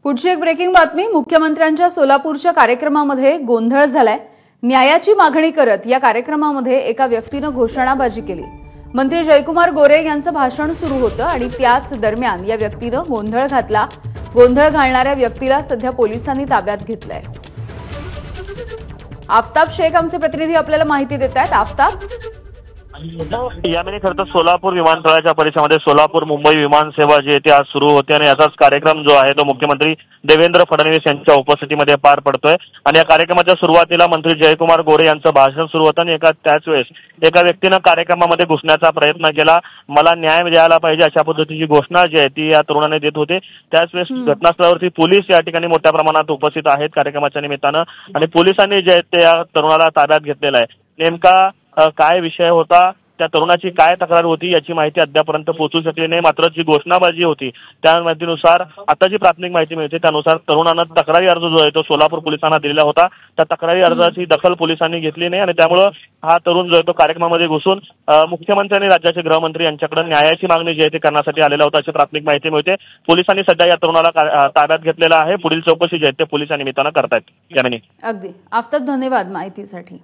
पुढची एक ब्रेकिंग बातमी। मुख्यमंत्र्यांच्या सोलापूरच्या कार्यक्रमामध्ये गोंधळ झालाय। न्यायाची मागणी करत या कार्यक्रमामध्ये एका व्यक्तीने घोषणाबाजी केली। मंत्री जयकुमार गोरे यांचं भाषण सुरू होतं आणि त्याच दरम्यान या व्यक्तीने गोंधळ घातला। गोंधळ घालणाऱ्या व्यक्तीला सध्या पोलिसांनी ताब्यात घेतलंय। आफताब शेख आमचे प्रतिनिधी आपल्याला माहिती देत आहेत। आफताब, यामध्ये खरं तर सोलापूर विमानतळाच्या परिसरामध्ये सोलापूर मुंबई विमान सेवा जी आहे ती आज सुरू होते आणि याचाच कार्यक्रम जो आहे तो मुख्यमंत्री देवेंद्र फडणवीस यांच्या उपस्थितीमध्ये पार पडतोय। आणि या कार्यक्रमाच्या सुरुवातीला मंत्री जयकुमार गोरे यांचं भाषण सुरू होतं आणि त्याच वेळेस एका व्यक्तीनं कार्यक्रमामध्ये घुसण्याचा प्रयत्न केला। मला न्याय द्यायला पाहिजे अशा पद्धतीची घोषणा जी आहे ती या तरुणाने देत होते। त्याच वेळेस घटनास्थळावरती पोलीस या ठिकाणी मोठ्या प्रमाणात उपस्थित आहेत कार्यक्रमाच्या निमित्तानं आणि पोलिसांनी जे आहे ते या तरुणाला ताब्यात घेतलेला आहे। नेमका काय विषय होता, त्या तरुणाची काय तक्रार होती याची माहिती अद्यापर्यंत पोहोचू शकली नाही। मात्र जी घोषणाबाजी होती त्या माहितीनुसार आता जी प्राथमिक माहिती मिळते त्यानुसार तरुणानं तक्रारी अर्ज जो आहे तो सोलापूर पोलिसांना दिलेला होता। त्या तक्रारी अर्जाची दखल पोलिसांनी घेतली नाही आणि त्यामुळे हा तरुण जो आहे तो कार्यक्रमामध्ये घुसून मुख्यमंत्री आणि राज्याचे गृहमंत्री यांच्याकडे न्यायाची मागणी जी आहे ती करण्यासाठी आलेला होता अशी प्राथमिक माहिती मिळते। पोलिसांनी सध्या या तरुणाला ताब्यात घेतलेला आहे। पुढील चौकशी जी आहे ते पोलिसांनी निमित्तानं करतायत। अगदी आफताब, धन्यवाद माहितीसाठी।